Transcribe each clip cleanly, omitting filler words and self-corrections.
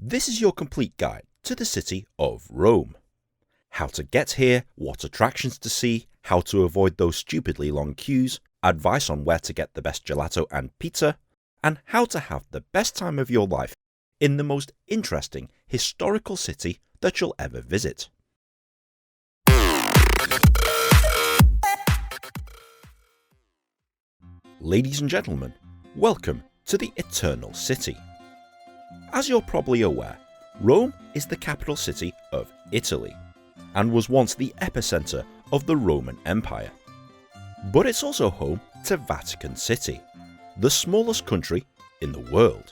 This is your complete guide to the city of Rome. How to get here, what attractions to see, how to avoid those stupidly long queues, advice on where to get the best gelato and pizza, and how to have the best time of your life in the most interesting historical city that you'll ever visit. Ladies and gentlemen, welcome to the Eternal City. As you're probably aware, Rome is the capital city of Italy and was once the epicenter of the Roman Empire. But it's also home to Vatican City, the smallest country in the world.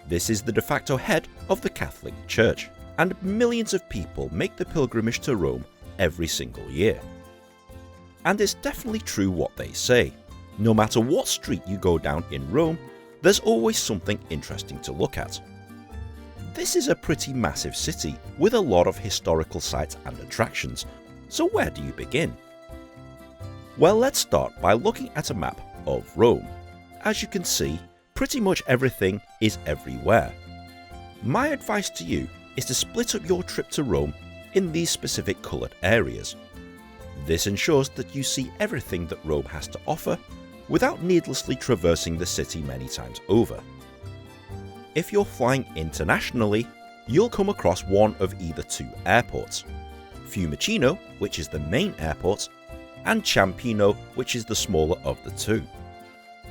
This is the de facto head of the Catholic Church, and millions of people make the pilgrimage to Rome every single year. And it's definitely true what they say. No matter what street you go down in Rome, there's always something interesting to look at. This is a pretty massive city with a lot of historical sites and attractions, so where do you begin? Well, let's start by looking at a map of Rome. As you can see, pretty much everything is everywhere. My advice to you is to split up your trip to Rome in these specific coloured areas. This ensures that you see everything that Rome has to offer without needlessly traversing the city many times over. If you're flying internationally, you'll come across one of either two airports: Fiumicino, which is the main airport, and Ciampino, which is the smaller of the two.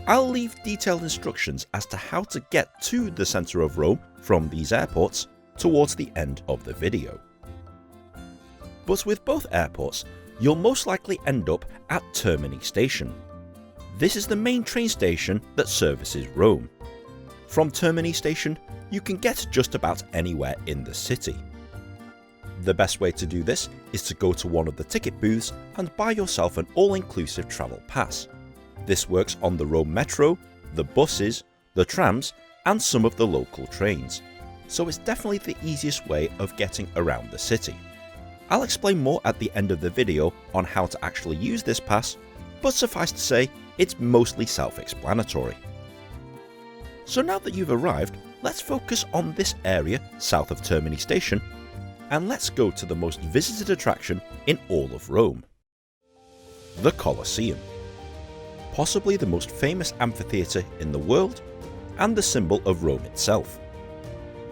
I'll leave detailed instructions as to how to get to the centre of Rome from these airports towards the end of the video. But with both airports, you'll most likely end up at Termini Station. This is the main train station that services Rome. From Termini Station, you can get just about anywhere in the city. The best way to do this is to go to one of the ticket booths and buy yourself an all-inclusive travel pass. This works on the Rome Metro, the buses, the trams, and some of the local trains, so it's definitely the easiest way of getting around the city. I'll explain more at the end of the video on how to actually use this pass, but suffice to say, it's mostly self-explanatory. So now that you've arrived, let's focus on this area south of Termini Station, and let's go to the most visited attraction in all of Rome: the Colosseum. Possibly the most famous amphitheatre in the world, and the symbol of Rome itself.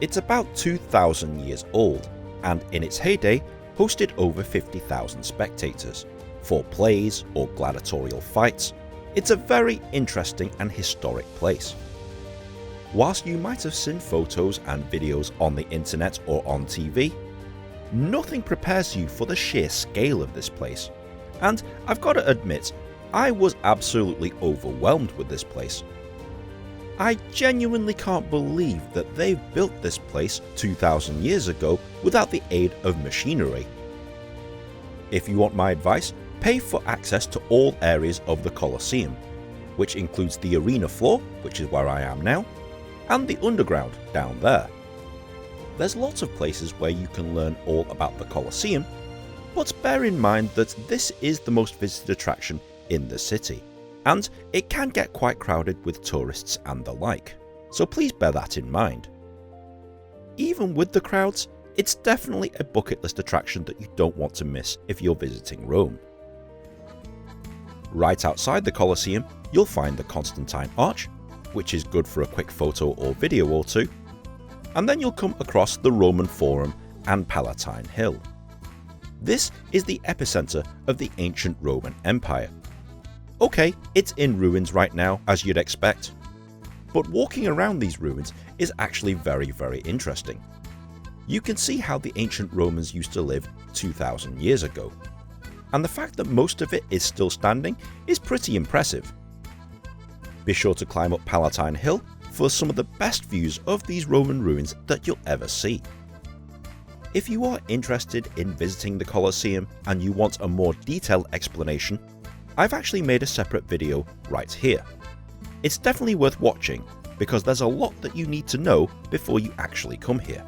It's about 2,000 years old, and in its heyday hosted over 50,000 spectators for plays or gladiatorial fights. It's a very interesting and historic place. Whilst you might have seen photos and videos on the internet or on TV, nothing prepares you for the sheer scale of this place. And I've got to admit, I was absolutely overwhelmed with this place. I genuinely can't believe that they've built this place 2,000 years ago without the aid of machinery. If you want my advice, pay for access to all areas of the Colosseum, which includes the arena floor, which is where I am now, and the underground down there. There's lots of places where you can learn all about the Colosseum, but bear in mind that this is the most visited attraction in the city, and it can get quite crowded with tourists and the like, so please bear that in mind. Even with the crowds, it's definitely a bucket list attraction that you don't want to miss if you're visiting Rome. Right outside the Colosseum, you'll find the Constantine Arch, which is good for a quick photo or video or two, and then you'll come across the Roman Forum and Palatine Hill. This is the epicenter of the ancient Roman Empire. Okay, it's in ruins right now, as you'd expect, but walking around these ruins is actually very interesting. You can see how the ancient Romans used to live 2,000 years ago, and the fact that most of it is still standing is pretty impressive. Be sure to climb up Palatine Hill for some of the best views of these Roman ruins that you'll ever see. If you are interested in visiting the Colosseum and you want a more detailed explanation, I've actually made a separate video right here. It's definitely worth watching because there's a lot that you need to know before you actually come here.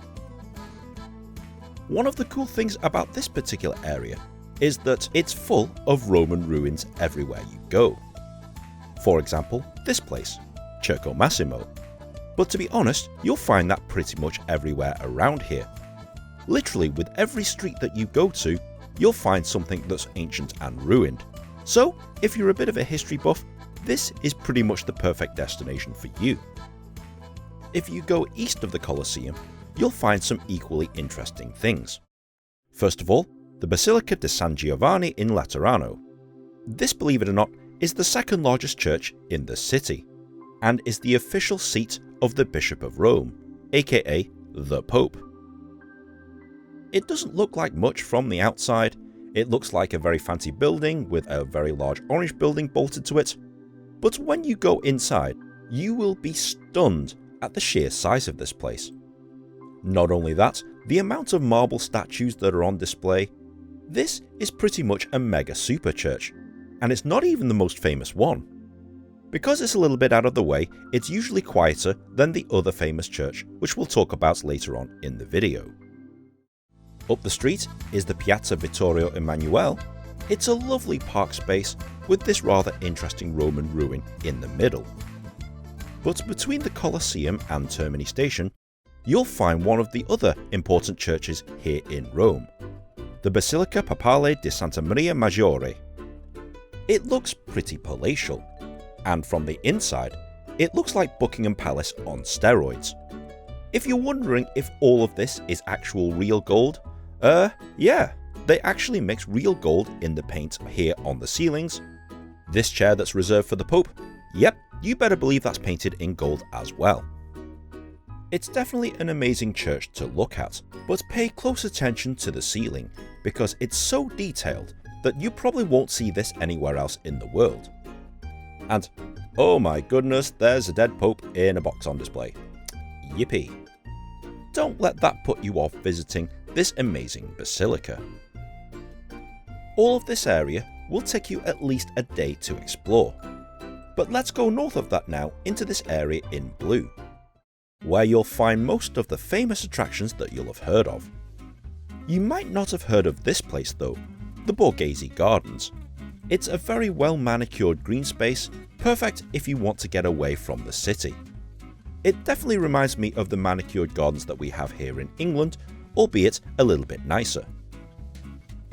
One of the cool things about this particular area is that it's full of Roman ruins everywhere you go. For example, this place, Circo Massimo. But to be honest, you'll find that pretty much everywhere around here. Literally with every street that you go to, you'll find something that's ancient and ruined. So, if you're a bit of a history buff, this is pretty much the perfect destination for you. If you go east of the Colosseum, you'll find some equally interesting things. First of all, the Basilica di San Giovanni in Laterano. This, believe it or not, is the second largest church in the city, and is the official seat of the Bishop of Rome, aka the Pope. It doesn't look like much from the outside. It looks like a very fancy building with a very large orange building bolted to it, but when you go inside, you will be stunned at the sheer size of this place. Not only that, the amount of marble statues that are on display. This is pretty much a mega super church, and it's not even the most famous one. Because it's a little bit out of the way, it's usually quieter than the other famous church, which we'll talk about later on in the video. Up the street is the Piazza Vittorio Emanuele. It's a lovely park space with this rather interesting Roman ruin in the middle. But between the Colosseum and Termini Station, you'll find one of the other important churches here in Rome, the Basilica Papale di Santa Maria Maggiore. It looks pretty palatial, and from the inside, it looks like Buckingham Palace on steroids. If you're wondering if all of this is actual real gold, yeah, they actually mix real gold in the paint here on the ceilings. This chair that's reserved for the Pope, yep, you better believe that's painted in gold as well. It's definitely an amazing church to look at, but pay close attention to the ceiling because it's so detailed that you probably won't see this anywhere else in the world. And oh my goodness, there's a dead Pope in a box on display. Yippee. Don't let that put you off visiting this amazing basilica. All of this area will take you at least a day to explore. But let's go north of that now into this area in blue, where you'll find most of the famous attractions that you'll have heard of. You might not have heard of this place though, the Borghese Gardens. It's a very well manicured green space, perfect if you want to get away from the city. It definitely reminds me of the manicured gardens that we have here in England, albeit a little bit nicer.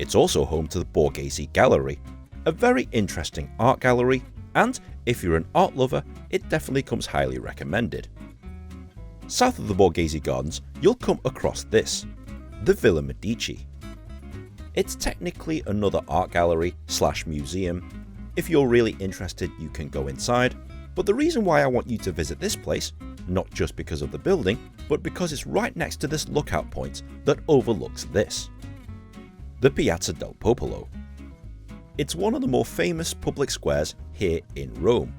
It's also home to the Borghese Gallery, a very interesting art gallery, and if you're an art lover, it definitely comes highly recommended. South of the Borghese Gardens, you'll come across this, the Villa Medici. It's technically another art gallery / museum. If you're really interested, you can go inside, but the reason why I want you to visit this place, not just because of the building, but because it's right next to this lookout point that overlooks this, the Piazza del Popolo. It's one of the more famous public squares here in Rome,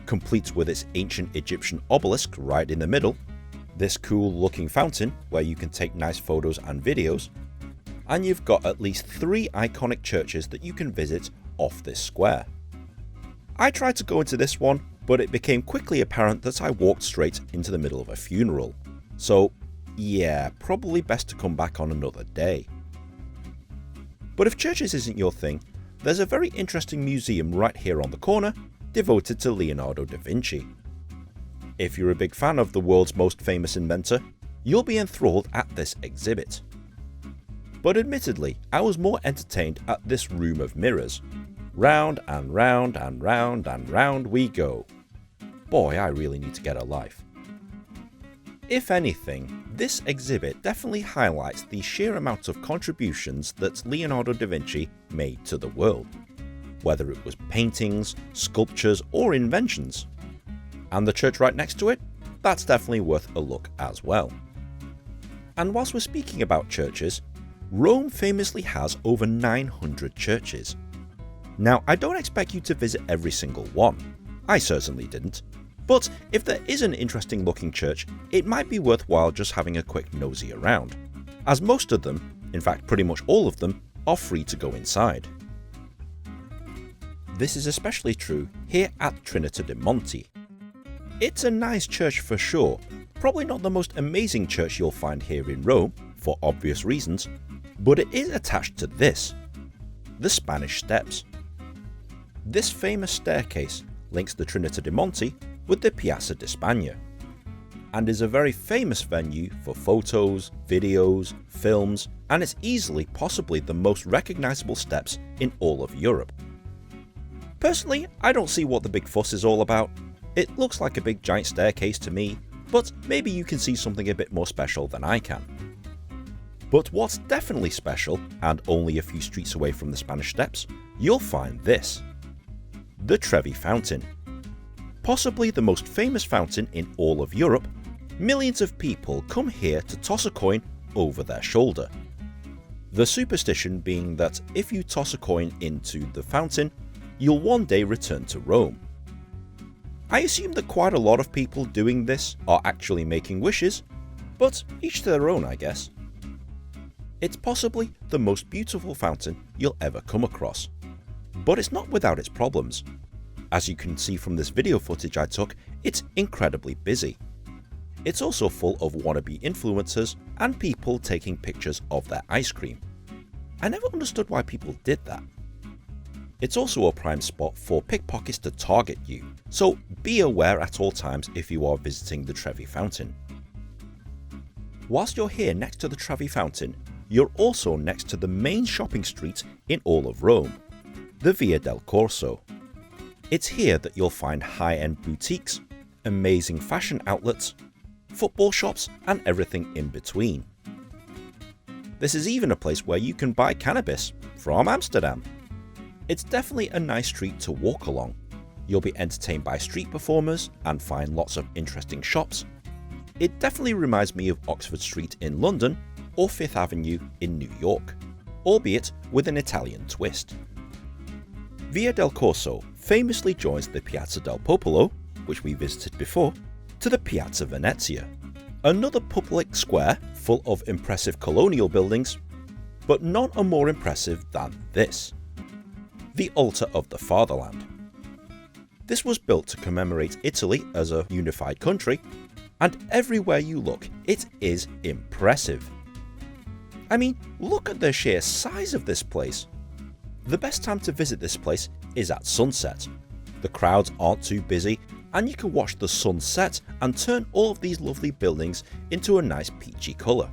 complete with its ancient Egyptian obelisk right in the middle, this cool looking fountain where you can take nice photos and videos, and you've got at least 3 iconic churches that you can visit off this square. I tried to go into this one, but it became quickly apparent that I walked straight into the middle of a funeral. So yeah, probably best to come back on another day. But if churches isn't your thing, there's a very interesting museum right here on the corner devoted to Leonardo da Vinci. If you're a big fan of the world's most famous inventor, you'll be enthralled at this exhibit. But admittedly, I was more entertained at this room of mirrors. Round and round and round and round we go. Boy, I really need to get a life. If anything, this exhibit definitely highlights the sheer amount of contributions that Leonardo da Vinci made to the world, whether it was paintings, sculptures, or inventions. And the church right next to it? That's definitely worth a look as well. And whilst we're speaking about churches, Rome famously has over 900 churches. Now, I don't expect you to visit every single one. I certainly didn't. But if there is an interesting looking church, it might be worthwhile just having a quick nosy around, as most of them, in fact pretty much all of them, are free to go inside. This is especially true here at Trinita Di Monti. It's a nice church for sure, probably not the most amazing church you'll find here in Rome, for obvious reasons, but it is attached to this, the Spanish Steps. This famous staircase links the Trinita Di Monti with the Piazza di Spagna. and is a very famous venue for photos, videos, films, and it's easily possibly the most recognisable steps in all of Europe. Personally, I don't see what the big fuss is all about. It looks like a big giant staircase to me, but maybe you can see something a bit more special than I can. But what's definitely special, and only a few streets away from the Spanish Steps, you'll find this. The Trevi Fountain. Possibly the most famous fountain in all of Europe, millions of people come here to toss a coin over their shoulder. The superstition being that if you toss a coin into the fountain, you'll one day return to Rome. I assume that quite a lot of people doing this are actually making wishes, but each to their own, I guess. It's possibly the most beautiful fountain you'll ever come across, but it's not without its problems. As you can see from this video footage I took, it's incredibly busy. It's also full of wannabe influencers and people taking pictures of their ice cream. I never understood why people did that. It's also a prime spot for pickpockets to target you, so be aware at all times if you are visiting the Trevi Fountain. Whilst you're here next to the Trevi Fountain, you're also next to the main shopping street in all of Rome, the Via del Corso. It's here that you'll find high-end boutiques, amazing fashion outlets, football shops, and everything in between. This is even a place where you can buy cannabis from Amsterdam. It's definitely a nice street to walk along. You'll be entertained by street performers and find lots of interesting shops. It definitely reminds me of Oxford Street in London or Fifth Avenue in New York, albeit with an Italian twist. Via del Corso famously joins the Piazza del Popolo, which we visited before, to the Piazza Venezia, another public square full of impressive colonial buildings, but none are more impressive than this. The Altar of the Fatherland. This was built to commemorate Italy as a unified country, and everywhere you look, it is impressive. I mean, look at the sheer size of this place. The best time to visit this place is at sunset. The crowds aren't too busy, and you can watch the sun set and turn all of these lovely buildings into a nice peachy colour.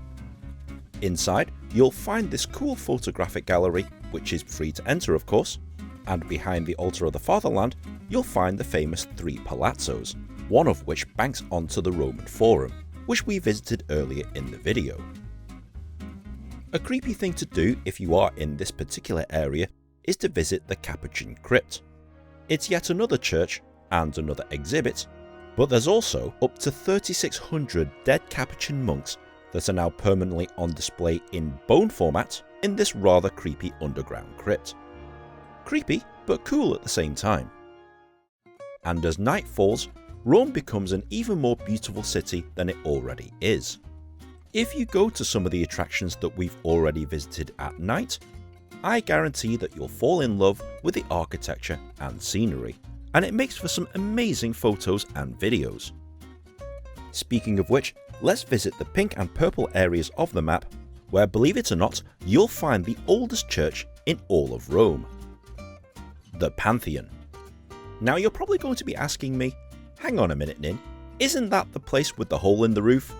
Inside, you'll find this cool photographic gallery, which is free to enter of course, and behind the Altar of the Fatherland, you'll find the famous 3 palazzos, one of which banks onto the Roman Forum, which we visited earlier in the video. A creepy thing to do if you are in this particular area is to visit the Capuchin Crypt. It's yet another church and another exhibit, but there's also up to 3,600 dead Capuchin monks that are now permanently on display in bone format in this rather creepy underground crypt. Creepy, but cool at the same time. And as night falls, Rome becomes an even more beautiful city than it already is. If you go to some of the attractions that we've already visited at night, I guarantee that you'll fall in love with the architecture and scenery, and it makes for some amazing photos and videos. Speaking of which, let's visit the pink and purple areas of the map, where, believe it or not, you'll find the oldest church in all of Rome. The Pantheon. Now you're probably going to be asking me, hang on a minute Nin, isn't that the place with the hole in the roof?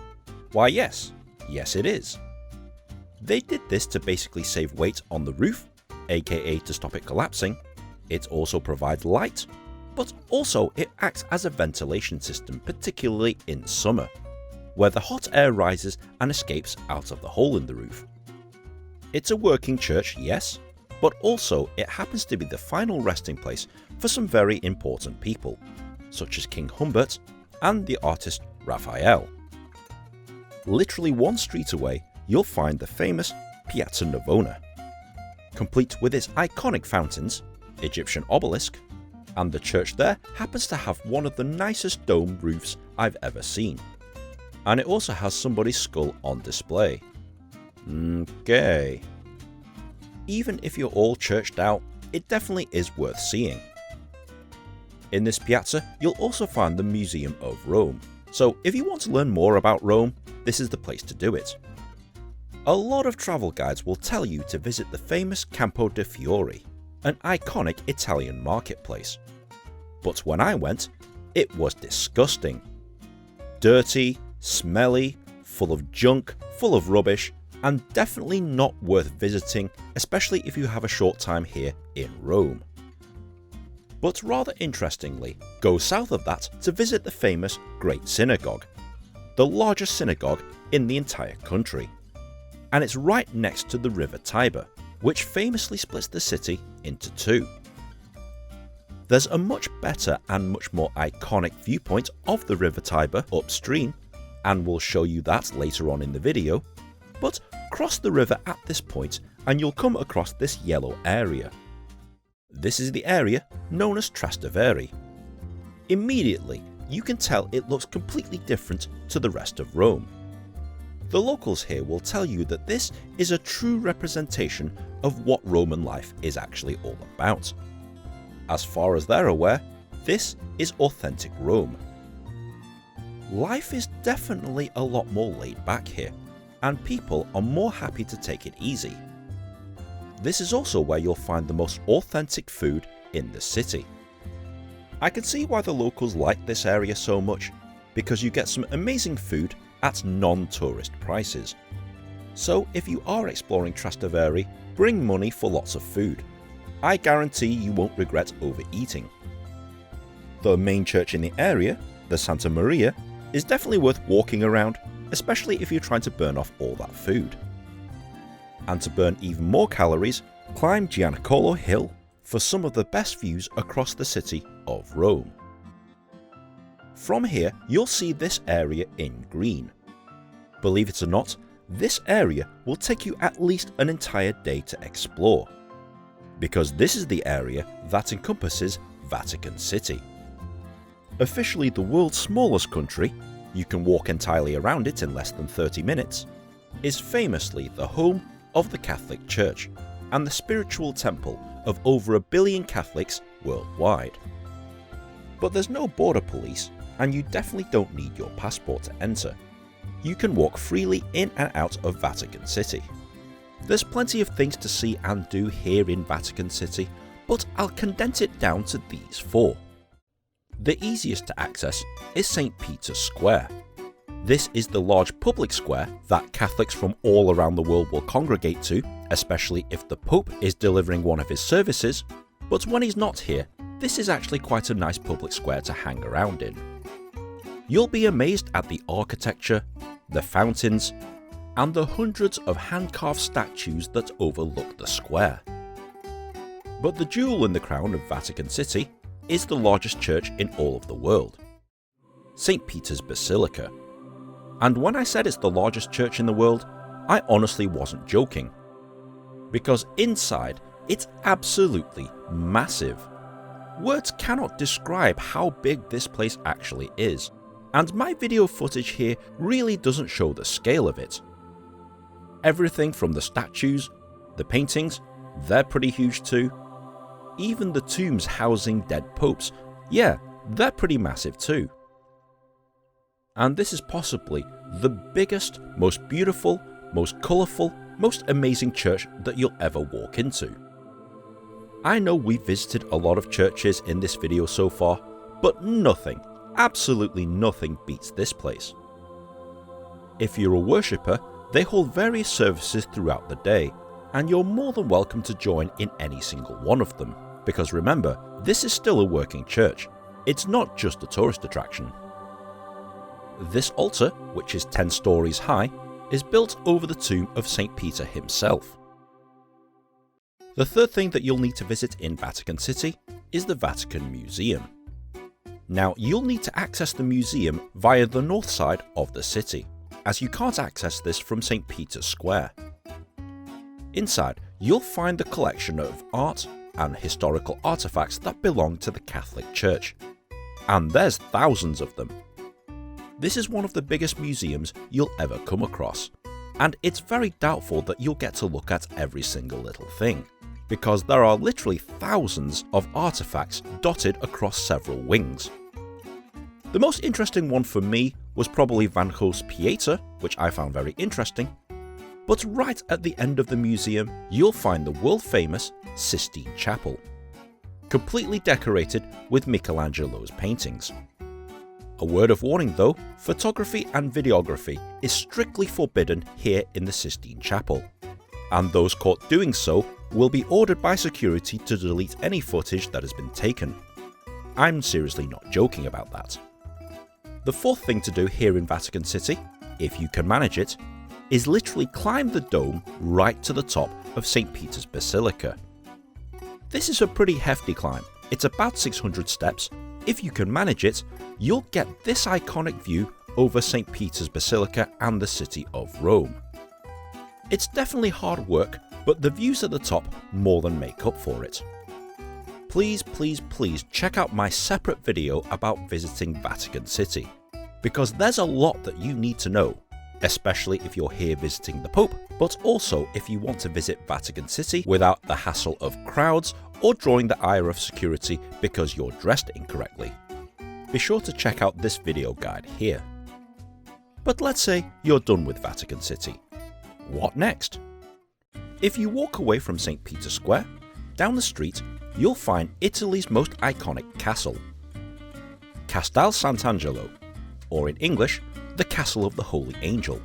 Why yes it is. They did this to basically save weight on the roof, aka to stop it collapsing. It also provides light, but also it acts as a ventilation system, particularly in summer, where the hot air rises and escapes out of the hole in the roof. It's a working church, yes, but also it happens to be the final resting place for some very important people, such as King Humbert and the artist Raphael. Literally one street away, you'll find the famous Piazza Navona, complete with its iconic fountains, Egyptian obelisk, and the church there happens to have one of the nicest dome roofs I've ever seen. And it also has somebody's skull on display. Okay. Even if you're all churched out, it definitely is worth seeing. In this piazza, you'll also find the Museum of Rome, so if you want to learn more about Rome, this is the place to do it. A lot of travel guides will tell you to visit the famous Campo de' Fiori, an iconic Italian marketplace. But when I went, it was disgusting. Dirty, smelly, full of junk, full of rubbish, and definitely not worth visiting, especially if you have a short time here in Rome. But rather interestingly, go south of that to visit the famous Great Synagogue, the largest synagogue in the entire country. And it's right next to the river Tiber, which famously splits the city into two. There's a much better and much more iconic viewpoint of the river Tiber upstream, and we'll show you that later on in the video, but cross the river at this point and you'll come across this yellow area. This is the area known as Trastevere. Immediately, you can tell it looks completely different to the rest of Rome. The locals here will tell you that this is a true representation of what Roman life is actually all about. As far as they're aware, this is authentic Rome. Life is definitely a lot more laid back here, and people are more happy to take it easy. This is also where you'll find the most authentic food in the city. I can see why the locals like this area so much, because you get some amazing food at non-tourist prices. So if you are exploring Trastevere, bring money for lots of food. I guarantee you won't regret overeating. The main church in the area, the Santa Maria, is definitely worth walking around, especially if you're trying to burn off all that food. And to burn even more calories, climb Gianicolo Hill for some of the best views across the city of Rome. From here, you'll see this area in green. Believe it or not, this area will take you at least an entire day to explore, because this is the area that encompasses Vatican City. Officially the world's smallest country, you can walk entirely around it in less than 30 minutes, is famously the home of the Catholic Church and the spiritual temple of over 1 billion Catholics worldwide. But there's no border police, and you definitely don't need your passport to enter. You can walk freely in and out of Vatican City. There's plenty of things to see and do here in Vatican City, but I'll condense it down to these 4. The easiest to access is St. Peter's Square. This is the large public square that Catholics from all around the world will congregate to, especially if the Pope is delivering one of his services, but when he's not here, this is actually quite a nice public square to hang around in. You'll be amazed at the architecture, the fountains, and the hundreds of hand-carved statues that overlook the square. But the jewel in the crown of Vatican City is the largest church in all of the world, St. Peter's Basilica. And when I said it's the largest church in the world, I honestly wasn't joking. Because inside, it's absolutely massive. Words cannot describe how big this place actually is, and my video footage here really doesn't show the scale of it. Everything from the statues, the paintings, they're pretty huge too. Even the tombs housing dead popes, yeah, they're pretty massive too. And this is possibly the biggest, most beautiful, most colourful, most amazing church that you'll ever walk into. I know we've visited a lot of churches in this video so far, but nothing, absolutely nothing beats this place. If you're a worshipper, they hold various services throughout the day, and you're more than welcome to join in any single one of them, because remember, this is still a working church. It's not just a tourist attraction. This altar, which is 10 stories high, is built over the tomb of St. Peter himself. The third thing that you'll need to visit in Vatican City is the Vatican Museum. Now, you'll need to access the museum via the north side of the city, as you can't access this from St. Peter's Square. Inside, you'll find the collection of art and historical artifacts that belong to the Catholic Church. And there's thousands of them. This is one of the biggest museums you'll ever come across, and it's very doubtful that you'll get to look at every single little thing, because there are literally thousands of artifacts dotted across several wings. The most interesting one for me was probably Van Gogh's Pieta, which I found very interesting, but right at the end of the museum you'll find the world-famous Sistine Chapel, completely decorated with Michelangelo's paintings. A word of warning though, photography and videography is strictly forbidden here in the Sistine Chapel, and those caught doing so will be ordered by security to delete any footage that has been taken. I'm seriously not joking about that. The fourth thing to do here in Vatican City, if you can manage it, is literally climb the dome right to the top of St. Peter's Basilica. This is a pretty hefty climb. It's about 600 steps. If you can manage it, you'll get this iconic view over St. Peter's Basilica and the city of Rome. It's definitely hard work, but the views at the top more than make up for it. Please check out my separate video about visiting Vatican City, because there's a lot that you need to know, especially if you're here visiting the Pope, but also if you want to visit Vatican City without the hassle of crowds or drawing the ire of security because you're dressed incorrectly. Be sure to check out this video guide here. But let's say you're done with Vatican City. What next? If you walk away from St. Peter's Square, down the street, you'll find Italy's most iconic castle, Castel Sant'Angelo, or in English, the Castle of the Holy Angel.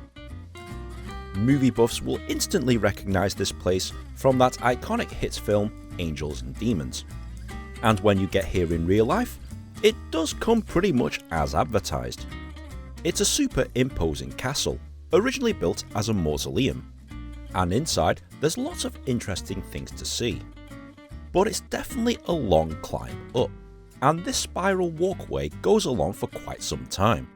Movie buffs will instantly recognise this place from that iconic hit film Angels and Demons. And when you get here in real life, it does come pretty much as advertised. It's a super imposing castle, originally built as a mausoleum, and inside there's lots of interesting things to see. But it's definitely a long climb up, and this spiral walkway goes along for quite some time.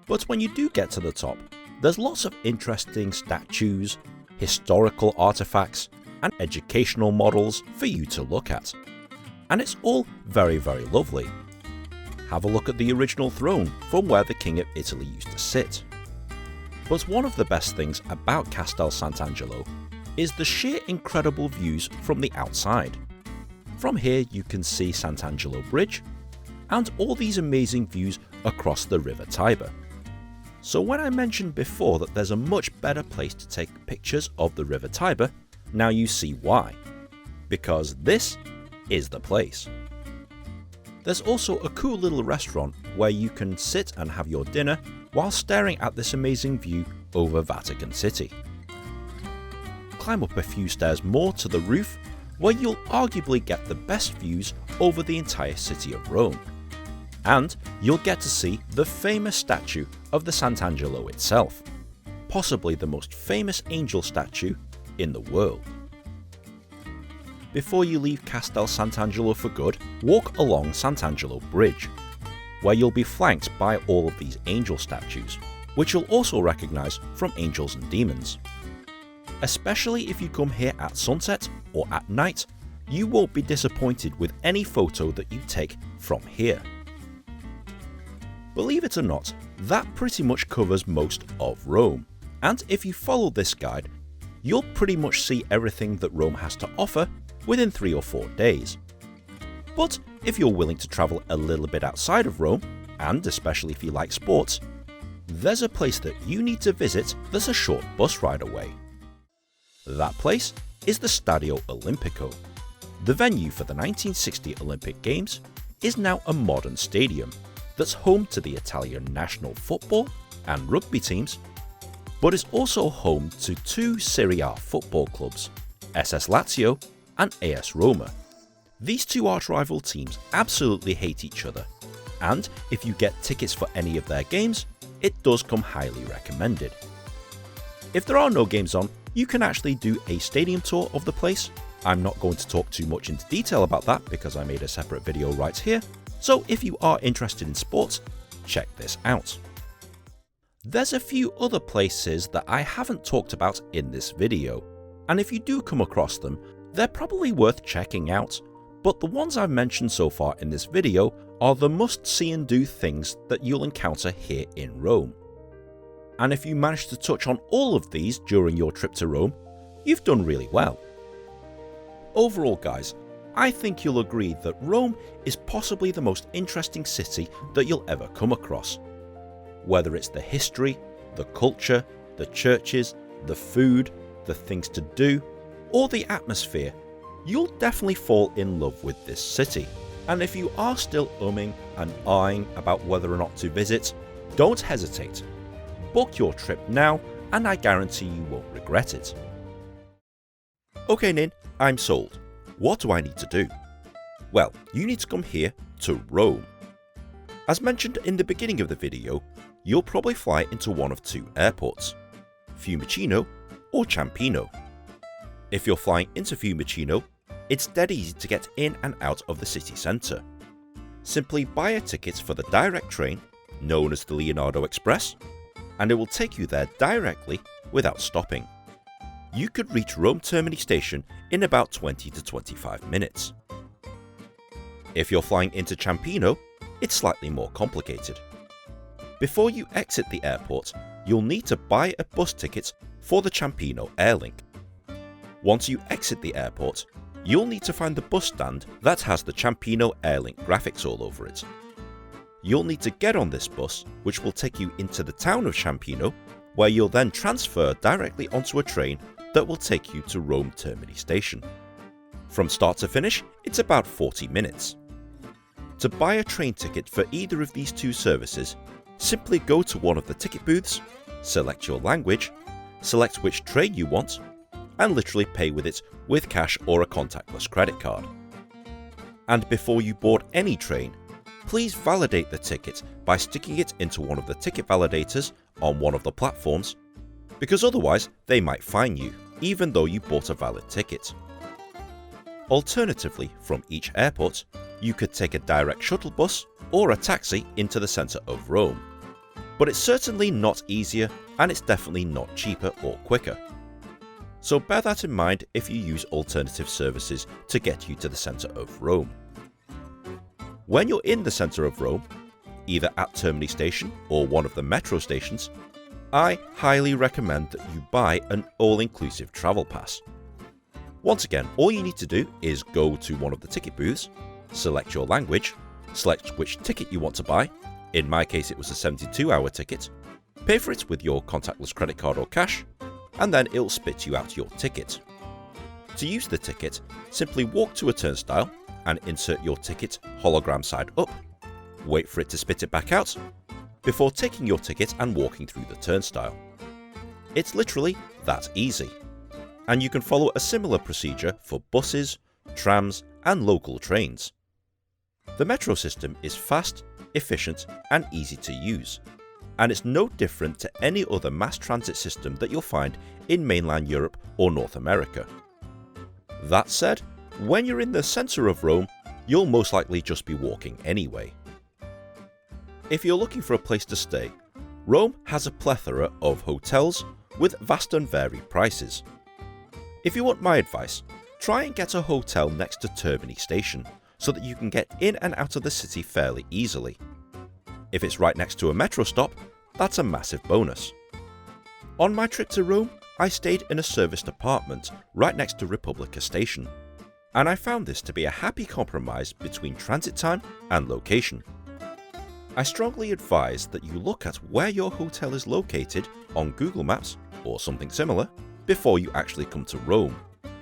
But when you do get to the top, there's lots of interesting statues, historical artifacts, and educational models for you to look at. And it's all very lovely. Have a look at the original throne from where the King of Italy used to sit. But one of the best things about Castel Sant'Angelo is the sheer incredible views from the outside. From here you can see Sant'Angelo Bridge and all these amazing views across the River Tiber. So when I mentioned before that there's a much better place to take pictures of the River Tiber, now you see why. Because this is the place. There's also a cool little restaurant where you can sit and have your dinner while staring at this amazing view over Vatican City. Climb up a few stairs more to the roof where you'll arguably get the best views over the entire city of Rome. And you'll get to see the famous statue of the Sant'Angelo itself, possibly the most famous angel statue in the world. Before you leave Castel Sant'Angelo for good, walk along Sant'Angelo Bridge, where you'll be flanked by all of these angel statues, which you'll also recognise from Angels and Demons. Especially if you come here at sunset or at night, you won't be disappointed with any photo that you take from here. Believe it or not, that pretty much covers most of Rome, and if you follow this guide, you'll pretty much see everything that Rome has to offer within 3 or 4 days. But if you're willing to travel a little bit outside of Rome, and especially if you like sports, there's a place that you need to visit that's a short bus ride away. That place is the Stadio Olimpico. The venue for the 1960 Olympic Games is now a modern stadium that's home to the Italian national football and rugby teams, but is also home to 2 Serie A football clubs, SS Lazio and AS Roma. These 2 arch-rival teams absolutely hate each other, and if you get tickets for any of their games, it does come highly recommended. If there are no games on, you can actually do a stadium tour of the place. I'm not going to talk too much into detail about that because I made a separate video right here, so if you are interested in sports, check this out. There's a few other places that I haven't talked about in this video, and if you do come across them, they're probably worth checking out, but the ones I've mentioned so far in this video are the must-see and do things that you'll encounter here in Rome. And if you manage to touch on all of these during your trip to Rome, you've done really well. Overall guys, I think you'll agree that Rome is possibly the most interesting city that you'll ever come across. Whether it's the history, the culture, the churches, the food, the things to do, or the atmosphere, you'll definitely fall in love with this city. And if you are still umming and ahhing about whether or not to visit, don't hesitate. Book your trip now and I guarantee you won't regret it. Okay Nin, I'm sold. What do I need to do? Well, you need to come here to Rome. As mentioned in the beginning of the video, you'll probably fly into one of two airports, Fiumicino or Ciampino. If you're flying into Fiumicino, it's dead easy to get in and out of the city centre. Simply buy a ticket for the direct train, known as the Leonardo Express, and it will take you there directly without stopping. You could reach Rome Termini station in about 20 to 25 minutes. If you're flying into Ciampino, it's slightly more complicated. Before you exit the airport, you'll need to buy a bus ticket for the Ciampino Airlink. Once you exit the airport, you'll need to find the bus stand that has the Ciampino Airlink graphics all over it. You'll need to get on this bus, which will take you into the town of Ciampino, where you'll then transfer directly onto a train that will take you to Rome Termini station. From start to finish, it's about 40 minutes. To buy a train ticket for either of these two services, simply go to one of the ticket booths, select your language, select which train you want, and literally pay with it with cash or a contactless credit card. And before you board any train, please validate the ticket by sticking it into one of the ticket validators on one of the platforms, because otherwise they might fine you, even though you bought a valid ticket. Alternatively, from each airport, you could take a direct shuttle bus or a taxi into the centre of Rome. But it's certainly not easier and it's definitely not cheaper or quicker. So bear that in mind if you use alternative services to get you to the centre of Rome. When you're in the centre of Rome, either at Termini station or one of the metro stations, I highly recommend that you buy an all-inclusive travel pass. Once again, all you need to do is go to one of the ticket booths, select your language, select which ticket you want to buy. In my case it was a 72-hour ticket, pay for it with your contactless credit card or cash, and then it'll spit you out your ticket. To use the ticket, simply walk to a turnstile and insert your ticket hologram side up, wait for it to spit it back out, before taking your ticket and walking through the turnstile. It's literally that easy. And you can follow a similar procedure for buses, trams and local trains. The metro system is fast, efficient and easy to use, and it's no different to any other mass transit system that you'll find in mainland Europe or North America. That said, when you're in the centre of Rome, you'll most likely just be walking anyway. If you're looking for a place to stay, Rome has a plethora of hotels with vast and varied prices. If you want my advice, try and get a hotel next to Termini station so that you can get in and out of the city fairly easily. If it's right next to a metro stop, that's a massive bonus. On my trip to Rome, I stayed in a serviced apartment right next to Repubblica station, and I found this to be a happy compromise between transit time and location. I strongly advise that you look at where your hotel is located on Google Maps or something similar before you actually come to Rome,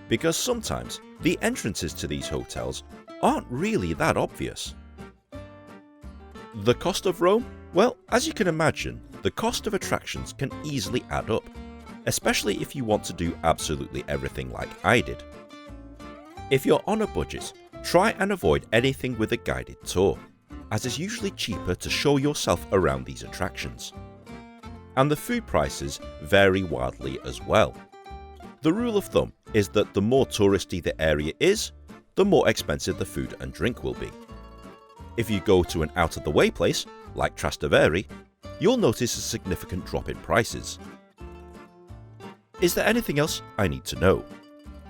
because sometimes the entrances to these hotels aren't really that obvious. The cost of Rome? Well, as you can imagine, the cost of attractions can easily add up, especially if you want to do absolutely everything like I did. If you're on a budget, try and avoid anything with a guided tour, as it's usually cheaper to show yourself around these attractions. And the food prices vary wildly as well. The rule of thumb is that the more touristy the area is, the more expensive the food and drink will be. If you go to an out-of-the-way place, like Trastevere, you'll notice a significant drop in prices. Is there anything else I need to know?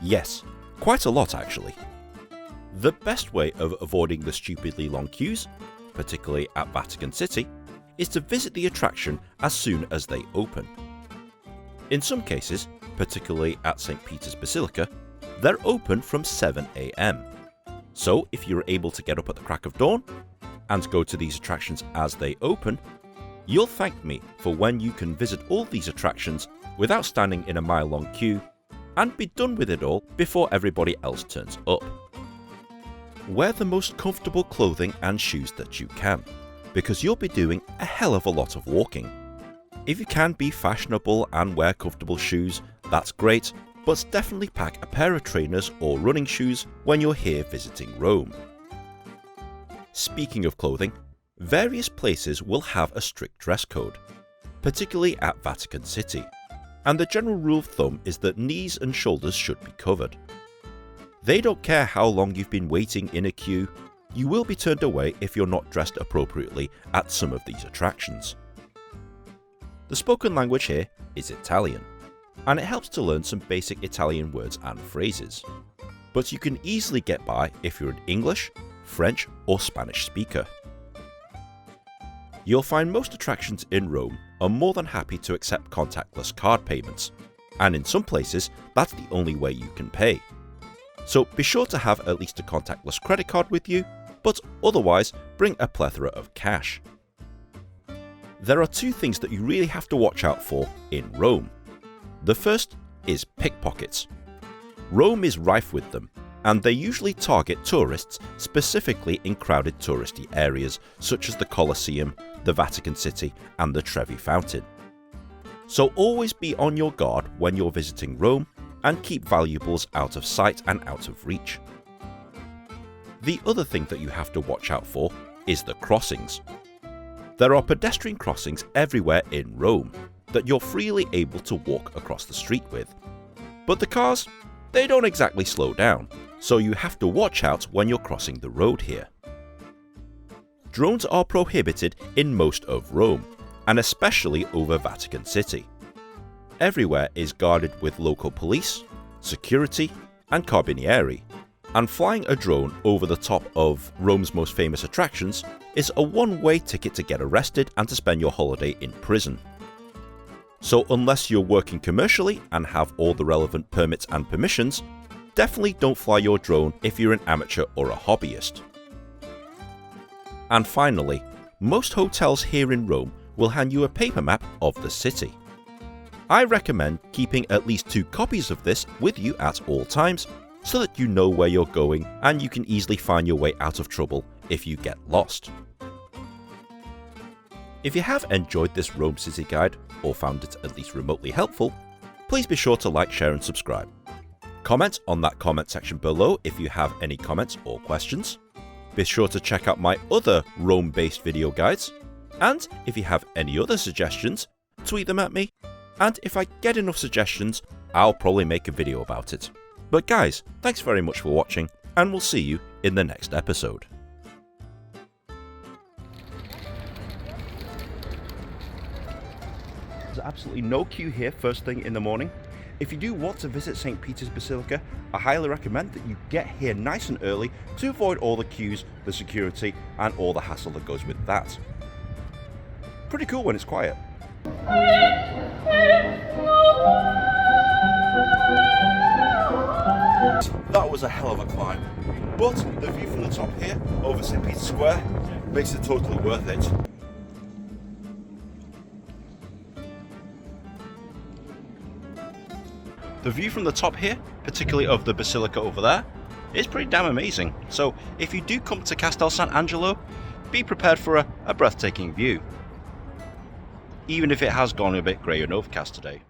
Yes, quite a lot actually. The best way of avoiding the stupidly long queues, particularly at Vatican City, is to visit the attraction as soon as they open. In some cases, particularly at St. Peter's Basilica, they're open from 7 AM. So if you're able to get up at the crack of dawn and go to these attractions as they open, you'll thank me for when you can visit all these attractions without standing in a mile-long queue and be done with it all before everybody else turns up. wear the most comfortable clothing and shoes that you can, because you'll be doing a hell of a lot of walking. If you can be fashionable and wear comfortable shoes, that's great, but definitely pack a pair of trainers or running shoes when you're here visiting Rome. Speaking of clothing, various places will have a strict dress code, particularly at Vatican City, and the general rule of thumb is that knees and shoulders should be covered. They don't care how long you've been waiting in a queue, you will be turned away if you're not dressed appropriately at some of these attractions. The spoken language here is Italian, and it helps to learn some basic Italian words and phrases, but you can easily get by if you're an English, French or Spanish speaker. You'll find most attractions in Rome are more than happy to accept contactless card payments, and in some places that's the only way you can pay. So be sure to have at least a contactless credit card with you, but otherwise bring a plethora of cash. There are two things that you really have to watch out for in Rome. The first is pickpockets. Rome is rife with them, and they usually target tourists specifically in crowded touristy areas such as the Colosseum, the Vatican City and the Trevi Fountain. So always be on your guard when you're visiting Rome and keep valuables out of sight and out of reach. The other thing that you have to watch out for is the crossings. There are pedestrian crossings everywhere in Rome that you're freely able to walk across the street with. But the cars, they don't exactly slow down, so you have to watch out when you're crossing the road here. Drones are prohibited in most of Rome, and especially over Vatican City. Everywhere is guarded with local police, security and carabinieri, and flying a drone over the top of Rome's most famous attractions is a one-way ticket to get arrested and to spend your holiday in prison. So unless you're working commercially and have all the relevant permits and permissions, definitely don't fly your drone if you're an amateur or a hobbyist. And finally, most hotels here in Rome will hand you a paper map of the city. I recommend keeping at least 2 copies of this with you at all times so that you know where you're going and you can easily find your way out of trouble if you get lost. If you have enjoyed this Rome City guide or found it at least remotely helpful, please be sure to like, share and subscribe. Comment on that comment section below if you have any comments or questions. Be sure to check out my other Rome-based video guides, and if you have any other suggestions, tweet them at me, and if I get enough suggestions, I'll probably make a video about it. But guys, thanks very much for watching, and we'll see you in the next episode. There's absolutely no queue here first thing in the morning. If you do want to visit St. Peter's Basilica, I highly recommend that you get here nice and early to avoid all the queues, the security and all the hassle that goes with that. Pretty cool when it's quiet. That was a hell of a climb, but the view from the top here over St. Peter's Square makes it totally worth it. The view from the top here, particularly of the Basilica over there, is pretty damn amazing. So if you do come to Castel Sant'Angelo, be prepared for a breathtaking view. Even if it has gone a bit grey and overcast today.